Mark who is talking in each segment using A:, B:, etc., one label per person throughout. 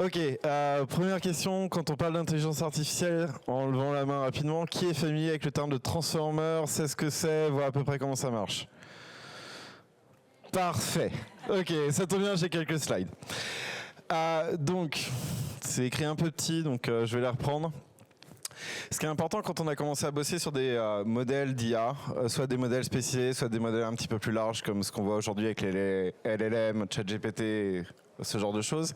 A: Ok, première question, quand on parle d'intelligence artificielle, en levant la main rapidement, qui est familier avec le terme de transformer, sait ce que c'est, voit à peu près comment ça marche? Parfait. Ok, ça tombe bien, j'ai quelques slides. Donc, c'est écrit un peu petit, donc je vais les reprendre. Ce qui est important quand on a commencé à bosser sur des modèles d'IA, soit des modèles spécialisés, soit des modèles un petit peu plus larges, comme ce qu'on voit aujourd'hui avec les LLM, ChatGPT, ce genre de choses.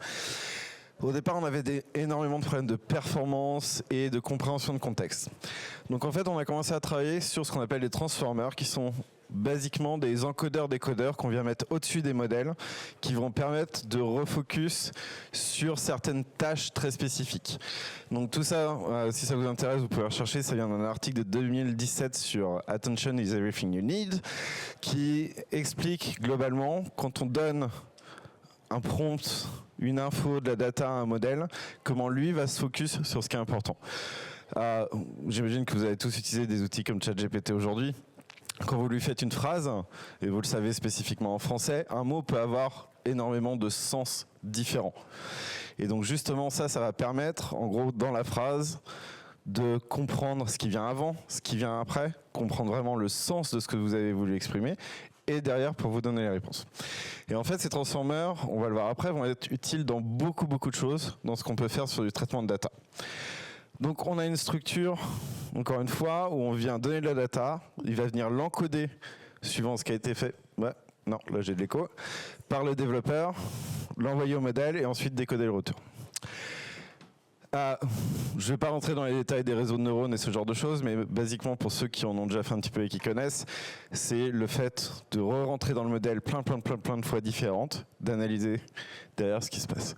A: Au départ, on avait énormément de problèmes de performance et de compréhension de contexte. Donc en fait, on a commencé à travailler sur ce qu'on appelle les transformers, qui sont basiquement des encodeurs-décodeurs qu'on vient mettre au-dessus des modèles, qui vont permettre de refocus sur certaines tâches très spécifiques. Donc tout ça, si ça vous intéresse, vous pouvez rechercher, ça vient d'un article de 2017 sur Attention is Everything You Need, qui explique globalement, quand on donne un prompt, une info, de la data à un modèle, comment lui va se focus sur ce qui est important. J'imagine que vous avez tous utilisé des outils comme ChatGPT aujourd'hui. Quand vous lui faites une phrase, et vous le savez spécifiquement en français, un mot peut avoir énormément de sens différents. Et donc justement ça va permettre, en gros, dans la phrase, de comprendre ce qui vient avant, ce qui vient après, comprendre vraiment le sens de ce que vous avez voulu exprimer, et derrière pour vous donner les réponses. Et en fait, ces transformers, on va le voir après, vont être utiles dans beaucoup de choses, dans ce qu'on peut faire sur du traitement de data. Donc on a une structure, encore une fois, où on vient donner de la data, il va venir l'encoder suivant ce qui a été fait, ouais, non, là j'ai de l'écho, par le développeur, l'envoyer au modèle et ensuite décoder le retour. Je ne vais pas rentrer dans les détails des réseaux de neurones et ce genre de choses, mais basiquement pour ceux qui en ont déjà fait un petit peu et qui connaissent, c'est le fait de re-rentrer dans le modèle plein de fois différentes, d'analyser derrière ce qui se passe.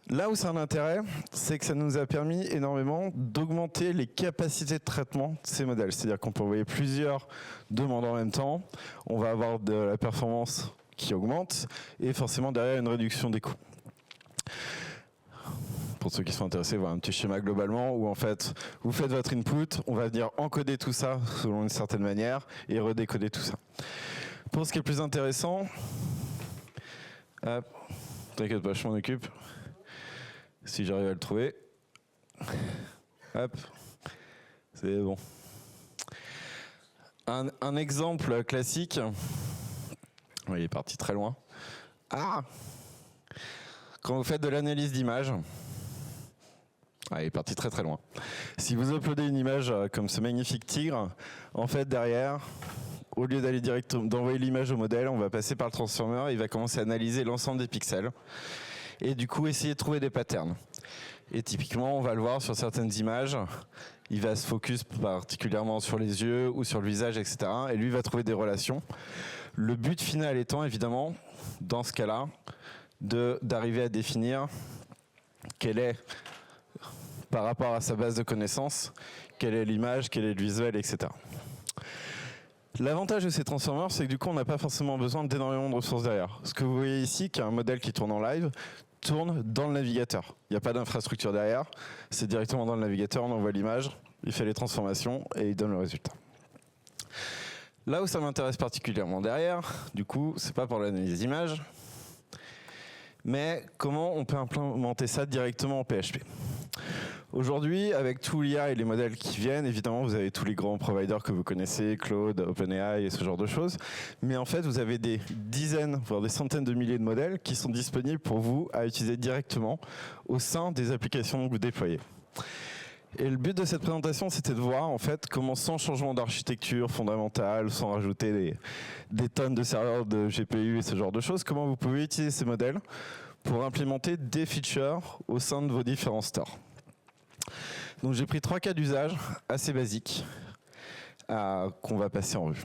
A: Là où c'est un intérêt, c'est que ça nous a permis énormément d'augmenter les capacités de traitement de ces modèles. C'est-à-dire qu'on peut envoyer plusieurs demandes en même temps, on va avoir de la performance qui augmente et forcément derrière une réduction des coûts. Pour ceux qui sont intéressés, voilà un petit schéma globalement où en fait vous faites votre input, on va venir encoder tout ça selon une certaine manière et redécoder tout ça. Pour ce qui est plus intéressant, t'inquiète pas, je m'en occupe. Si j'arrive à le trouver. Hop, c'est bon. Un exemple classique. Il est parti très loin. Quand vous faites de l'analyse d'image, il est parti très loin. Si vous uploadez une image comme ce magnifique tigre, en fait derrière, au lieu d'aller directement d'envoyer l'image au modèle, on va passer par le transformer, il va commencer à analyser l'ensemble des pixels. Et du coup essayer de trouver des patterns. Et typiquement, on va le voir sur certaines images, il va se focus particulièrement sur les yeux ou sur le visage, etc. Et lui va trouver des relations. Le but final étant évidemment, dans ce cas-là, d'arriver à définir quelle est, par rapport à sa base de connaissances, quelle est l'image, quel est le visuel, etc. L'avantage de ces transformers, c'est que du coup, on n'a pas forcément besoin d'énormément de ressources derrière. Ce que vous voyez ici, qui est un modèle qui tourne en live, tourne dans le navigateur. Il n'y a pas d'infrastructure derrière, c'est directement dans le navigateur, on envoie l'image, il fait les transformations et il donne le résultat. Là où ça m'intéresse particulièrement derrière, du coup, c'est pas pour l'analyse d'image, mais comment on peut implémenter ça directement en PHP. Aujourd'hui, avec tout l'IA et les modèles qui viennent, évidemment, vous avez tous les grands providers que vous connaissez, Claude, OpenAI et ce genre de choses. Mais en fait, vous avez des dizaines, voire des centaines de milliers de modèles qui sont disponibles pour vous à utiliser directement au sein des applications que vous déployez. Et le but de cette présentation, c'était de voir en fait comment, sans changement d'architecture fondamentale, sans rajouter des tonnes de serveurs de GPU et ce genre de choses, comment vous pouvez utiliser ces modèles pour implémenter des features au sein de vos différents stores. Donc j'ai pris 3 cas d'usage assez basiques qu'on va passer en revue.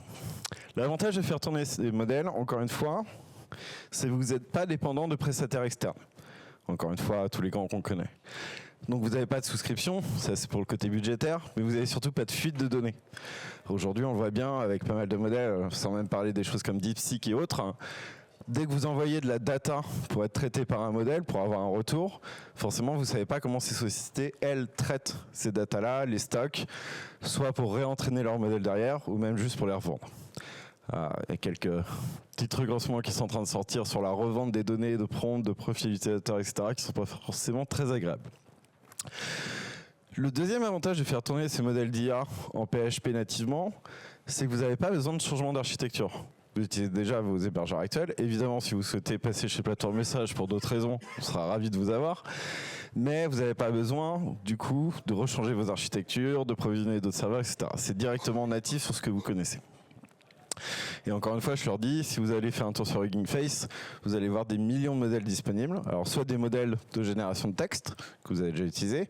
A: L'avantage de faire tourner ces modèles, encore une fois, c'est que vous n'êtes pas dépendant de prestataires externes. Encore une fois, tous les grands qu'on connaît. Donc vous n'avez pas de souscription, ça c'est pour le côté budgétaire, mais vous n'avez surtout pas de fuite de données. Aujourd'hui on le voit bien avec pas mal de modèles, sans même parler des choses comme DeepSeek et autres. Dès que vous envoyez de la data pour être traité par un modèle, pour avoir un retour, forcément vous ne savez pas comment ces sociétés, elles, traitent ces datas-là, les stockent, soit pour réentraîner leur modèle derrière, ou même juste pour les revendre. Il y a quelques petits trucs en ce moment qui sont en train de sortir sur la revente des données, de prompt, de profil utilisateur, etc., qui ne sont pas forcément très agréables. Le deuxième avantage de faire tourner ces modèles d'IA en PHP nativement, c'est que vous n'avez pas besoin de changement d'architecture. Vous utilisez déjà vos hébergeurs actuels. Évidemment, si vous souhaitez passer chez Plateforme Message pour d'autres raisons, on sera ravi de vous avoir. Mais vous n'avez pas besoin, du coup, de rechanger vos architectures, de provisionner d'autres serveurs, etc. C'est directement natif sur ce que vous connaissez. Et encore une fois, je leur dis, si vous allez faire un tour sur Hugging Face, vous allez voir des millions de modèles disponibles. Alors, soit des modèles de génération de texte, que vous avez déjà utilisés,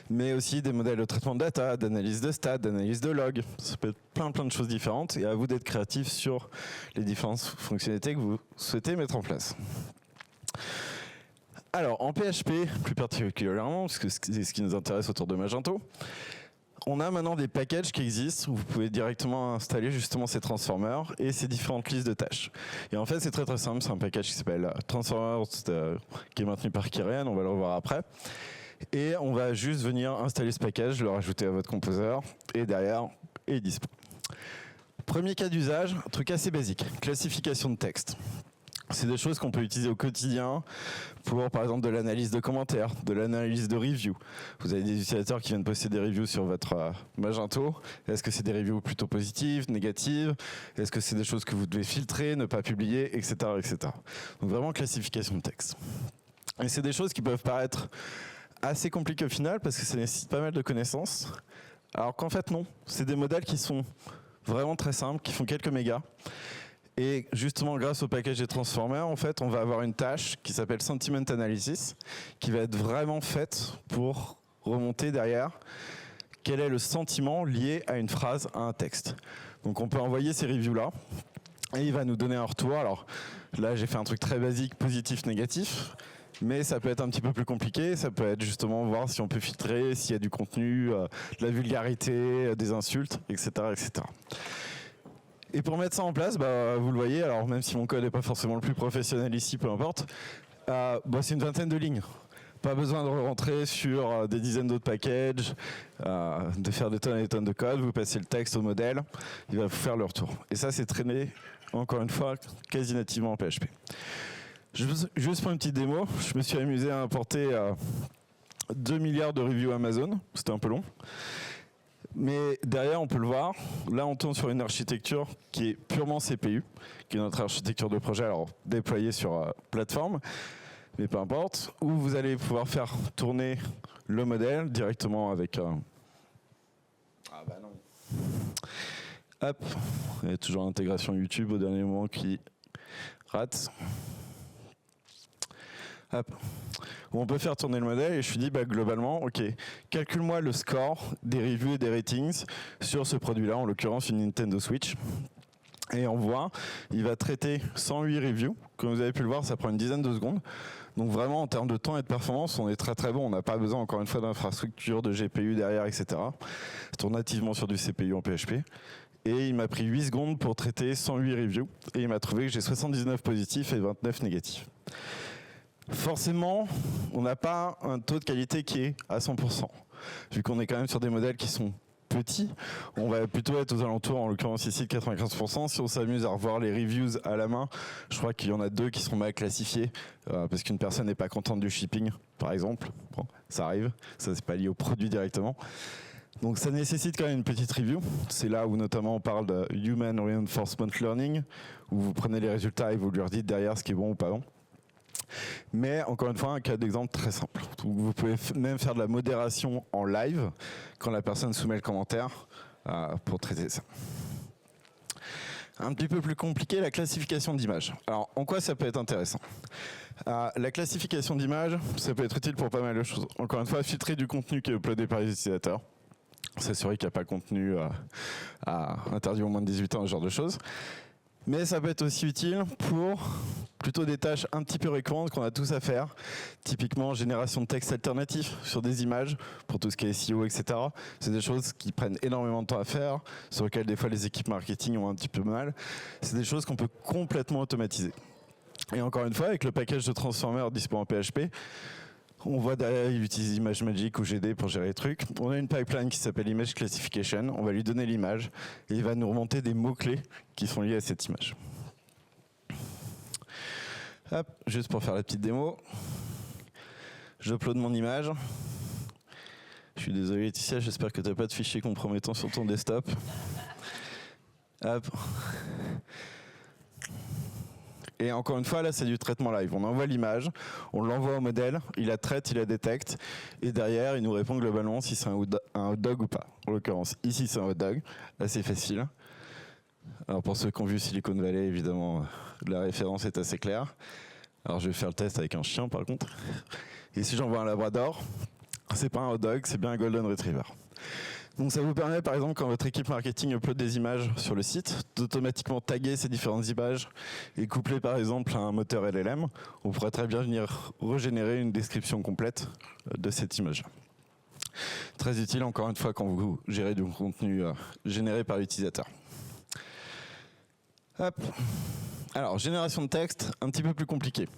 A: mais aussi des modèles de traitement de data, d'analyse de stats, d'analyse de log. Ça peut être plein de choses différentes, et à vous d'être créatif sur les différentes fonctionnalités que vous souhaitez mettre en place. Alors, en PHP, plus particulièrement, parce que c'est ce qui nous intéresse autour de Magento, on a maintenant des packages qui existent où vous pouvez directement installer justement ces transformers et ces différentes listes de tâches. Et en fait, c'est très simple. C'est un package qui s'appelle Transformers qui est maintenu par Kyrian. On va le revoir après. Et on va juste venir installer ce package, le rajouter à votre composer et derrière, il est dispo. Premier cas d'usage, un truc assez basique, classification de texte. C'est des choses qu'on peut utiliser au quotidien pour, par exemple, de l'analyse de commentaires, de l'analyse de reviews. Vous avez des utilisateurs qui viennent poster des reviews sur votre Magento. Est-ce que c'est des reviews plutôt positives, négatives? Est-ce que c'est des choses que vous devez filtrer, ne pas publier, etc., etc. Donc vraiment classification de texte. Et c'est des choses qui peuvent paraître assez compliquées au final parce que ça nécessite pas mal de connaissances. Alors qu'en fait non, c'est des modèles qui sont vraiment très simples, qui font quelques mégas. Et justement, grâce au package des transformers, en fait, on va avoir une tâche qui s'appelle Sentiment Analysis, qui va être vraiment faite pour remonter derrière quel est le sentiment lié à une phrase, à un texte. Donc on peut envoyer ces reviews-là, et il va nous donner un retour. Alors là, j'ai fait un truc très basique, positif, négatif, mais ça peut être un petit peu plus compliqué. Ça peut être justement voir si on peut filtrer, s'il y a du contenu, de la vulgarité, des insultes, etc., etc. Et pour mettre ça en place, vous le voyez, alors même si mon code n'est pas forcément le plus professionnel ici, peu importe, c'est une vingtaine de lignes. Pas besoin de rentrer sur des dizaines d'autres packages, de faire des tonnes et des tonnes de code. Vous passez le texte au modèle, il va vous faire le retour. Et ça, c'est traîné, encore une fois, quasi nativement en PHP. Juste pour une petite démo, je me suis amusé à importer 2 milliards de reviews Amazon. C'était un peu long. Mais derrière, on peut le voir, là on tourne sur une architecture qui est purement CPU, qui est notre architecture de projet, alors déployée sur plateforme, mais peu importe, où vous allez pouvoir faire tourner le modèle directement avec... Ah bah non. Hop, il y a toujours l'intégration YouTube au dernier moment qui rate. Hop. On peut faire tourner le modèle et je me suis dit globalement, ok, calcule-moi le score des reviews et des ratings sur ce produit-là, en l'occurrence une Nintendo Switch. Et on voit, il va traiter 108 reviews. Comme vous avez pu le voir, ça prend une dizaine de secondes. Donc vraiment, en termes de temps et de performance, on est très bon. On n'a pas besoin, encore une fois, d'infrastructure, de GPU derrière, etc. Ça tourne nativement sur du CPU en PHP. Et il m'a pris 8 secondes pour traiter 108 reviews. Et il m'a trouvé que j'ai 79 positifs et 29 négatifs. Forcément, on n'a pas un taux de qualité qui est à 100%. Vu qu'on est quand même sur des modèles qui sont petits, on va plutôt être aux alentours, en l'occurrence ici, de 95%. Si on s'amuse à revoir les reviews à la main, je crois qu'il y en a 2 qui sont mal classifiés, parce qu'une personne n'est pas contente du shipping, par exemple. Bon, ça arrive, ça c'est pas lié au produit directement. Donc ça nécessite quand même une petite review. C'est là où notamment on parle de Human Reinforcement Learning, où vous prenez les résultats et vous leur dites derrière ce qui est bon ou pas bon. Mais encore une fois, un cas d'exemple très simple. Vous pouvez même faire de la modération en live quand la personne soumet le commentaire pour traiter ça. Un petit peu plus compliqué, la classification d'images. Alors, en quoi ça peut être intéressant? La classification d'images, ça peut être utile pour pas mal de choses. Encore une fois, filtrer du contenu qui est uploadé par les utilisateurs. S'assurer qu'il n'y a pas de contenu interdit aux moins de 18 ans, ce genre de choses. Mais ça peut être aussi utile pour plutôt des tâches un petit peu récurrentes qu'on a tous à faire. Typiquement, génération de texte alternatif sur des images, pour tout ce qui est SEO, etc. C'est des choses qui prennent énormément de temps à faire, sur lesquelles des fois les équipes marketing ont un petit peu mal. C'est des choses qu'on peut complètement automatiser. Et encore une fois, avec le package de Transformer dispo en PHP, On voit derrière, il utilise ImageMagick ou GD pour gérer les trucs. On a une pipeline qui s'appelle Image Classification. On va lui donner l'image et il va nous remonter des mots-clés qui sont liés à cette image. Hop, juste pour faire la petite démo. J'upload mon image. Je suis désolé Laetitia, j'espère que tu n'as pas de fichier compromettant sur ton desktop. Hop. Et encore une fois, là, c'est du traitement live. On envoie l'image, on l'envoie au modèle, il la traite, il la détecte, et derrière, il nous répond globalement si c'est un hot dog ou pas. En l'occurrence, ici, c'est un hot dog, assez facile. Alors pour ceux qui ont vu Silicon Valley, évidemment, la référence est assez claire. Alors je vais faire le test avec un chien, par contre. Et si j'envoie un labrador, c'est pas un hot dog, c'est bien un golden retriever. Donc ça vous permet par exemple quand votre équipe marketing upload des images sur le site d'automatiquement taguer ces différentes images et coupler par exemple à un moteur LLM. On pourrait très bien venir régénérer une description complète de cette image. Très utile encore une fois quand vous gérez du contenu généré par l'utilisateur. Hop. Alors génération de texte, un petit peu plus compliqué.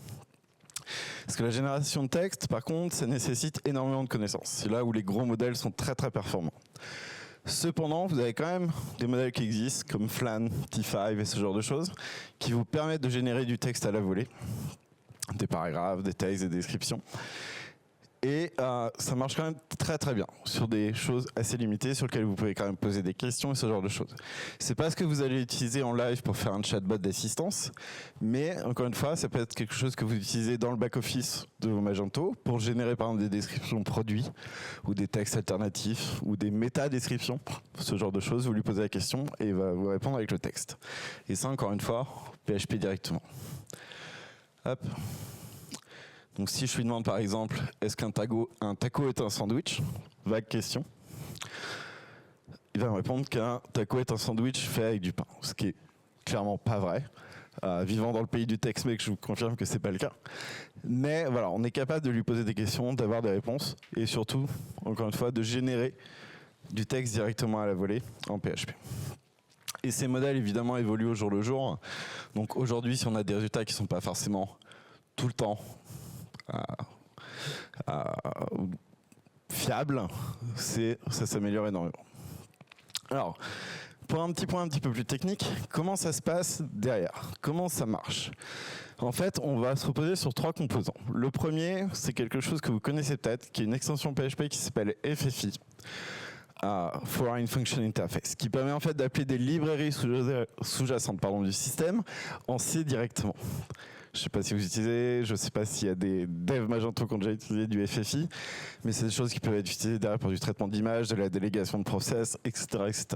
A: Parce que la génération de texte, par contre, ça nécessite énormément de connaissances. C'est là où les gros modèles sont très très performants. Cependant, vous avez quand même des modèles qui existent, comme Flan, T5 et ce genre de choses, qui vous permettent de générer du texte à la volée, des paragraphes, des textes, des descriptions. Et ça marche quand même très très bien sur des choses assez limitées sur lesquelles vous pouvez quand même poser des questions et ce genre de choses. C'est pas ce que vous allez utiliser en live pour faire un chatbot d'assistance, mais encore une fois, ça peut être quelque chose que vous utilisez dans le back-office de vos Magento pour générer par exemple des descriptions de produits ou des textes alternatifs ou des méta-descriptions, ce genre de choses. Vous lui posez la question et il va vous répondre avec le texte. Et ça, encore une fois, PHP directement. Hop. Donc si je lui demande par exemple, est-ce qu'un taco est un sandwich? Vague question. Il va me répondre qu'un taco est un sandwich fait avec du pain, ce qui est clairement pas vrai. Vivant dans le pays du Tex-Mex, je vous confirme que c'est pas le cas. Mais voilà, on est capable de lui poser des questions, d'avoir des réponses, et surtout, encore une fois, de générer du texte directement à la volée en PHP. Et ces modèles, évidemment, évoluent au jour le jour. Donc aujourd'hui, si on a des résultats qui ne sont pas forcément tout le temps fiable, ça s'améliore énormément. Alors, pour un petit point un petit peu plus technique, comment ça se passe derrière? Comment ça marche? En fait, on va se reposer sur 3 composants. Le premier, c'est quelque chose que vous connaissez peut-être, qui est une extension PHP qui s'appelle FFI, Foreign Function Interface, qui permet en fait d'appeler des librairies sous-jacentes du système en C directement. Je ne sais pas si vous utilisez, je ne sais pas s'il y a des devs Magento qui ont déjà utilisé du FFI, mais c'est des choses qui peuvent être utilisées derrière pour du traitement d'image, de la délégation de process, etc., etc.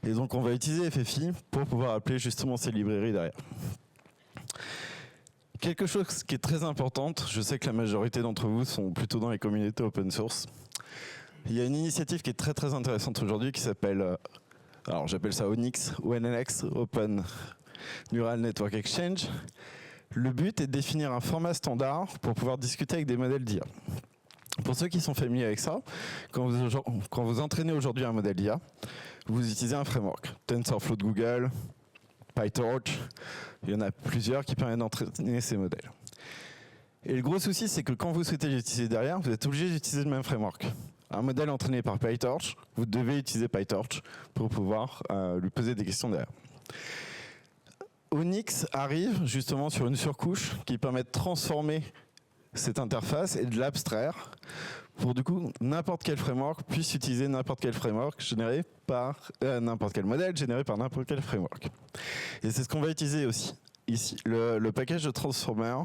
A: Et donc on va utiliser FFI pour pouvoir appeler justement ces librairies derrière. Quelque chose qui est très important, je sais que la majorité d'entre vous sont plutôt dans les communautés open source. Il y a une initiative qui est très très intéressante aujourd'hui qui s'appelle, alors j'appelle ça ONNX, ONNX, Open Neural Network Exchange. Le but est de définir un format standard pour pouvoir discuter avec des modèles d'IA. Pour ceux qui sont familiers avec ça, quand vous entraînez aujourd'hui un modèle d'IA, vous utilisez un framework. TensorFlow de Google, PyTorch, il y en a plusieurs qui permettent d'entraîner ces modèles. Et le gros souci, c'est que quand vous souhaitez l'utiliser derrière, vous êtes obligé d'utiliser le même framework. Un modèle entraîné par PyTorch, vous devez utiliser PyTorch pour pouvoir lui poser des questions derrière. ONNX arrive justement sur une surcouche qui permet de transformer cette interface et de l'abstraire pour du coup n'importe quel framework puisse utiliser n'importe quel framework généré par n'importe quel modèle généré par n'importe quel framework. Et c'est ce qu'on va utiliser aussi ici. Le package de Transformer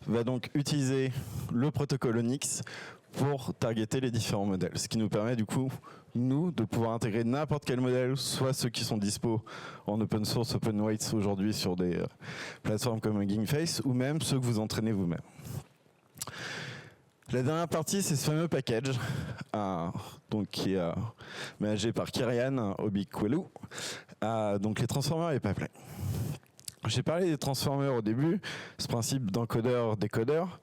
A: va donc utiliser le protocole ONNX pour targeter les différents modèles, ce qui nous permet du coup nous de pouvoir intégrer n'importe quel modèle, soit ceux qui sont dispo en open source, open weights aujourd'hui sur des plateformes comme Hugging Face, ou même ceux que vous entraînez vous-même. La dernière partie, c'est ce fameux package donc qui est managé par Kyrian Obikwelu, donc les transformers et pipelines. J'ai parlé des transformers au début, ce principe d'encodeur-décodeur.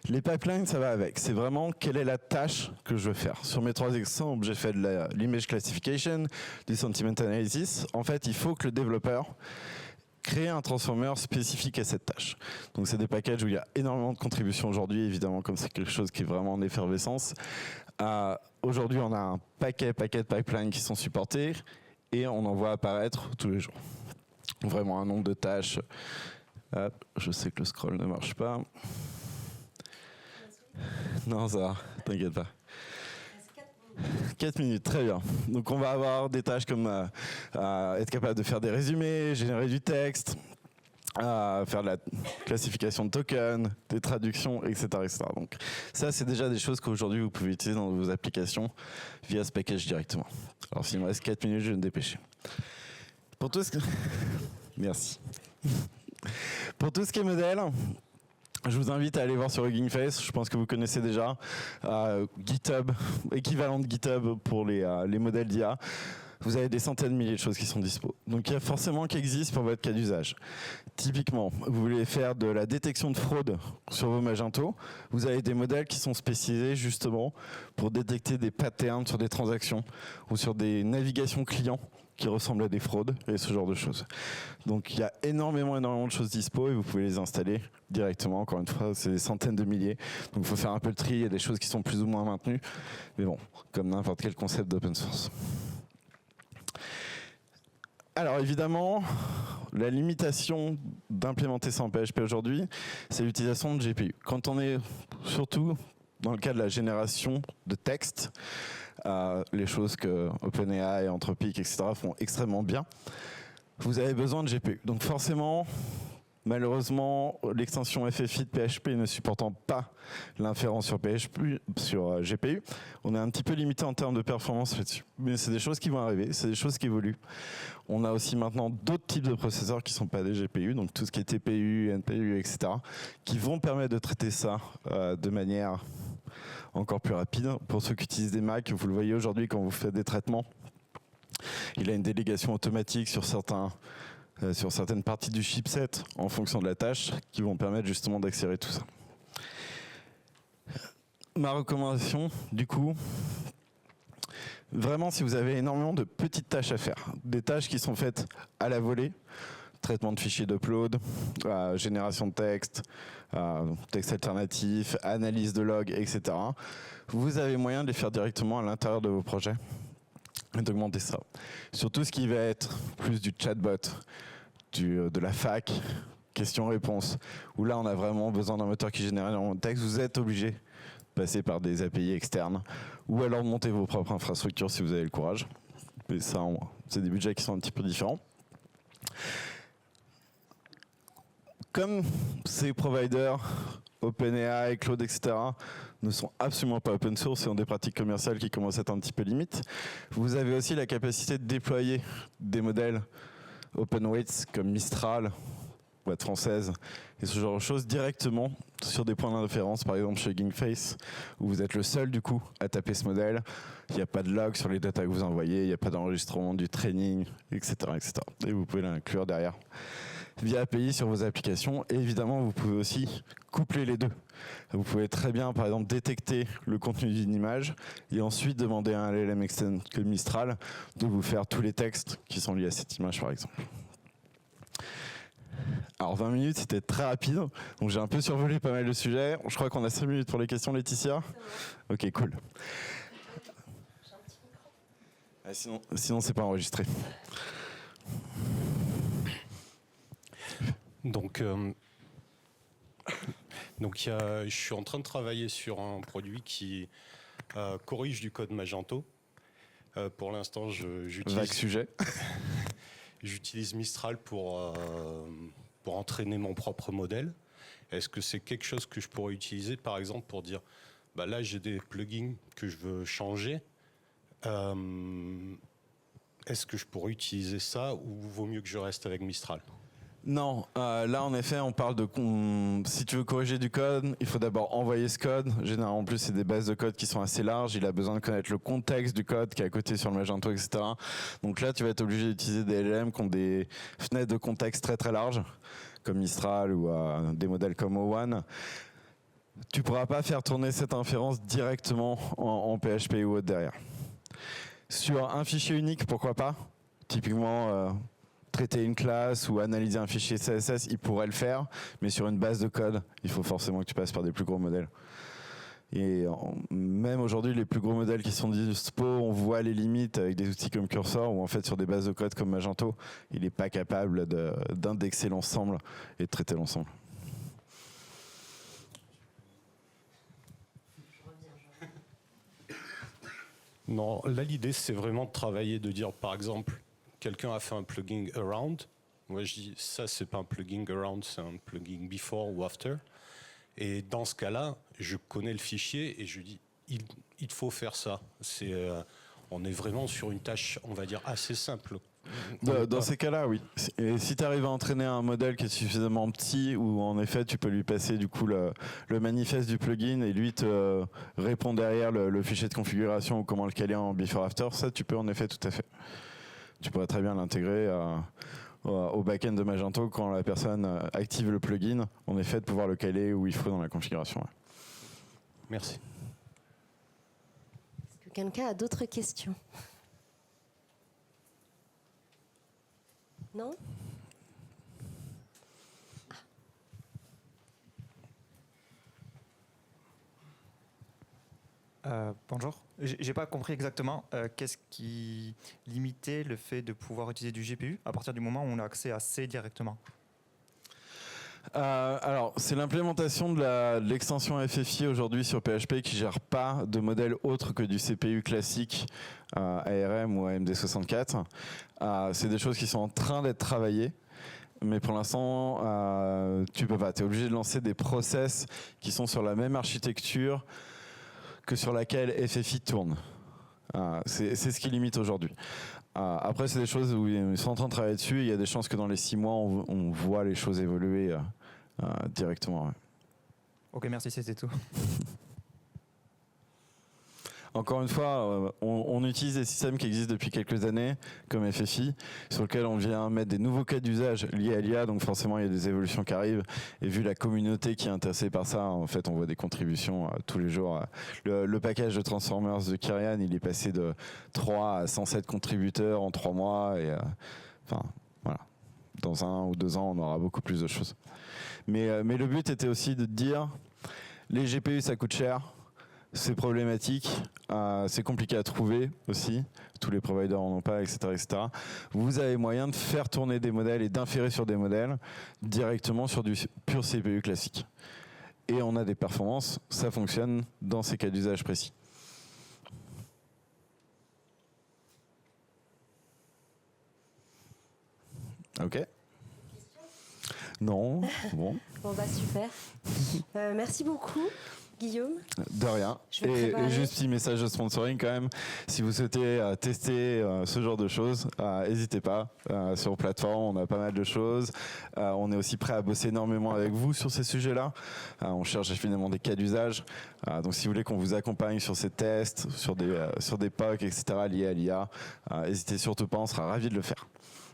A: Les pipelines, ça va avec. C'est vraiment quelle est la tâche que je veux faire. Sur mes 3 exemples, j'ai fait de l'image classification, du sentiment analysis. En fait, il faut que le développeur créer un transformer spécifique à cette tâche. Donc c'est des packages où il y a énormément de contributions aujourd'hui, évidemment, comme c'est quelque chose qui est vraiment en effervescence. Aujourd'hui, on a un paquet de pipelines qui sont supportés et on en voit apparaître tous les jours. Vraiment un nombre de tâches. Je sais que le scroll ne marche pas. Non, ça va, t'inquiète pas. 4 minutes, très bien. Donc on va avoir des tâches comme être capable de faire des résumés, générer du texte, faire de la classification de tokens, des traductions, etc., etc. Donc ça, c'est déjà des choses qu'aujourd'hui vous pouvez utiliser dans vos applications via ce package directement. Alors s'il me reste 4 minutes, je vais me dépêcher. Pour tout ce que... Merci. Pour tout ce qui est modèle, je vous invite à aller voir sur Hugging Face, je pense que vous connaissez déjà, GitHub, équivalent de GitHub pour les modèles d'IA. Vous avez des centaines de milliers de choses qui sont dispo. Donc il y a forcément qui existe pour votre cas d'usage. Typiquement, vous voulez faire de la détection de fraude sur vos Magento, vous avez des modèles qui sont spécialisés justement pour détecter des patterns sur des transactions ou sur des navigations clients qui ressemblent à des fraudes et ce genre de choses. Donc il y a énormément de choses dispo et vous pouvez les installer directement. Encore une fois, c'est des centaines de milliers. Donc il faut faire un peu le tri, il y a des choses qui sont plus ou moins maintenues. Mais bon, comme n'importe quel concept d'open source. Alors évidemment, la limitation d'implémenter ça en PHP aujourd'hui, c'est l'utilisation de GPU. Quand on est surtout dans le cas de la génération de texte, les choses que OpenAI, Anthropic, etc. font extrêmement bien, vous avez besoin de GPU. Donc forcément, malheureusement, l'extension FFI de PHP ne supportant pas l'inférence sur GPU, on est un petit peu limité en termes de performance là-dessus. Mais c'est des choses qui vont arriver, c'est des choses qui évoluent. On a aussi maintenant d'autres types de processeurs qui ne sont pas des GPU, donc tout ce qui est TPU, NPU, etc., qui vont permettre de traiter ça de manière encore plus rapide. Pour ceux qui utilisent des Mac, vous le voyez aujourd'hui quand vous faites des traitements, il a une délégation automatique sur certaines parties du chipset en fonction de la tâche qui vont permettre justement d'accélérer tout ça. Ma recommandation, du coup, vraiment si vous avez énormément de petites tâches à faire, des tâches qui sont faites à la volée, traitement de fichiers d'upload, génération de texte, texte alternatif, analyse de log, etc. Vous avez moyen de les faire directement à l'intérieur de vos projets et d'augmenter ça. Surtout ce qui va être plus du chatbot, de la fac, questions-réponses, où là on a vraiment besoin d'un moteur qui génère énormément de texte, vous êtes obligé de passer par des API externes, ou alors de monter vos propres infrastructures si vous avez le courage. Mais ça, c'est des budgets qui sont un petit peu différents. Comme ces providers, OpenAI, Claude, etc., ne sont absolument pas open source et ont des pratiques commerciales qui commencent à être un petit peu limites, vous avez aussi la capacité de déployer des modèles open weights comme Mistral, boîte française, et ce genre de choses directement sur des points de référence, par exemple chez Hugging Face, où vous êtes le seul du coup à taper ce modèle. Il n'y a pas de log sur les datas que vous envoyez, il n'y a pas d'enregistrement du training, etc., etc. Et vous pouvez l'inclure derrière via API sur vos applications. Et évidemment, vous pouvez aussi coupler les deux. Vous pouvez très bien, par exemple, détecter le contenu d'une image et ensuite demander à un LLM externe comme Mistral de vous faire tous les textes qui sont liés à cette image, par exemple. Alors 20 minutes, c'était très rapide, donc j'ai un peu survolé pas mal de sujets. Je crois qu'on a 5 minutes pour les questions, Laetitia. Ok, cool. Sinon c'est pas enregistré.
B: Donc je suis en train de travailler sur un produit qui corrige du code Magento. Pour l'instant, j'utilise Mistral pour entraîner mon propre modèle. Est-ce que c'est quelque chose que je pourrais utiliser, par exemple, pour dire, bah là, j'ai des plugins que je veux changer. Est-ce que je pourrais utiliser ça ou vaut mieux que je reste avec Mistral ?
A: Non, là en effet on parle de si tu veux corriger du code, il faut d'abord envoyer ce code. Généralement en plus c'est des bases de code qui sont assez larges, il a besoin de connaître le contexte du code qui est à côté sur le Magento, etc. Donc là tu vas être obligé d'utiliser des LLM qui ont des fenêtres de contexte très très larges, comme Mistral ou des modèles comme O1. Tu pourras pas faire tourner cette inférence directement en PHP ou autre derrière. Sur un fichier unique, pourquoi pas ? Typiquement traiter une classe ou analyser un fichier CSS, il pourrait le faire, mais sur une base de code, il faut forcément que tu passes par des plus gros modèles. Et même aujourd'hui, les plus gros modèles qui sont dispo, on voit les limites avec des outils comme Cursor, où en fait sur des bases de code comme Magento, il n'est pas capable d'indexer l'ensemble et de traiter l'ensemble.
B: Non, là l'idée c'est vraiment de travailler, de dire par exemple, quelqu'un a fait un plugin around. Moi je dis ça c'est pas un plugin around, c'est un plugin before ou after. Et dans ce cas-là, je connais le fichier et je dis il faut faire ça. On est vraiment sur une tâche, on va dire, assez simple.
A: Dans ces cas-là, oui. Et si tu arrives à entraîner un modèle qui est suffisamment petit, où en effet tu peux lui passer du coup le manifeste du plugin et lui te répond derrière le fichier de configuration ou comment le caler en before after, ça tu peux en effet tout à fait. Tu pourrais très bien l'intégrer au back-end de Magento quand la personne active le plugin, en effet de pouvoir le caler où il faut dans la configuration. Ouais.
B: Merci.
C: Est-ce que quelqu'un a d'autres questions ? Non ?
D: Bonjour. J'ai pas compris exactement qu'est-ce qui limitait le fait de pouvoir utiliser du GPU à partir du moment où on a accès à C directement.
A: Alors, c'est l'implémentation de l'extension FFI aujourd'hui sur PHP qui gère pas de modèle autre que du CPU classique ARM ou AMD64. C'est des choses qui sont en train d'être travaillées. Mais pour l'instant, tu peux pas. Tu es obligé de lancer des process qui sont sur la même architecture que sur laquelle FFI tourne. C'est ce qui limite aujourd'hui. Après, c'est des choses où ils sont en train de travailler dessus. Il y a des chances que dans les 6 mois, on voit les choses évoluer directement. Ouais.
D: Ok, merci, c'était tout.
A: Encore une fois, on utilise des systèmes qui existent depuis quelques années, comme FFI, sur lesquels on vient mettre des nouveaux cas d'usage liés à l'IA, donc forcément il y a des évolutions qui arrivent. Et vu la communauté qui est intéressée par ça, en fait on voit des contributions tous les jours. Le package de Transformers de Kyrian, il est passé de 3 à 107 contributeurs en 3 mois. Et enfin, voilà. Dans 1 ou 2 ans, on aura beaucoup plus de choses. Mais le but était aussi de dire, les GPU ça coûte cher. C'est problématique, c'est compliqué à trouver aussi, tous les providers en ont pas, etc., etc. Vous avez moyen de faire tourner des modèles et d'inférer sur des modèles directement sur du pur CPU classique. Et on a des performances, ça fonctionne dans ces cas d'usage précis. Ok. Non, bon.
C: Bon bah super. Merci beaucoup. Guillaume.
A: De rien. Et juste petit message de sponsoring quand même. Si vous souhaitez tester ce genre de choses, n'hésitez pas. Sur plateforme, on a pas mal de choses. On est aussi prêt à bosser énormément avec vous sur ces sujets-là. On cherche finalement des cas d'usage. Donc si vous voulez qu'on vous accompagne sur ces tests, sur des POC, etc. liés à l'IA, n'hésitez surtout pas, on sera ravis de le faire.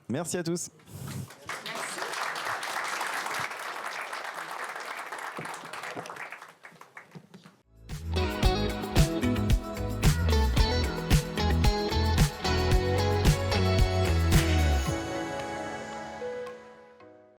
A: Merci à tous.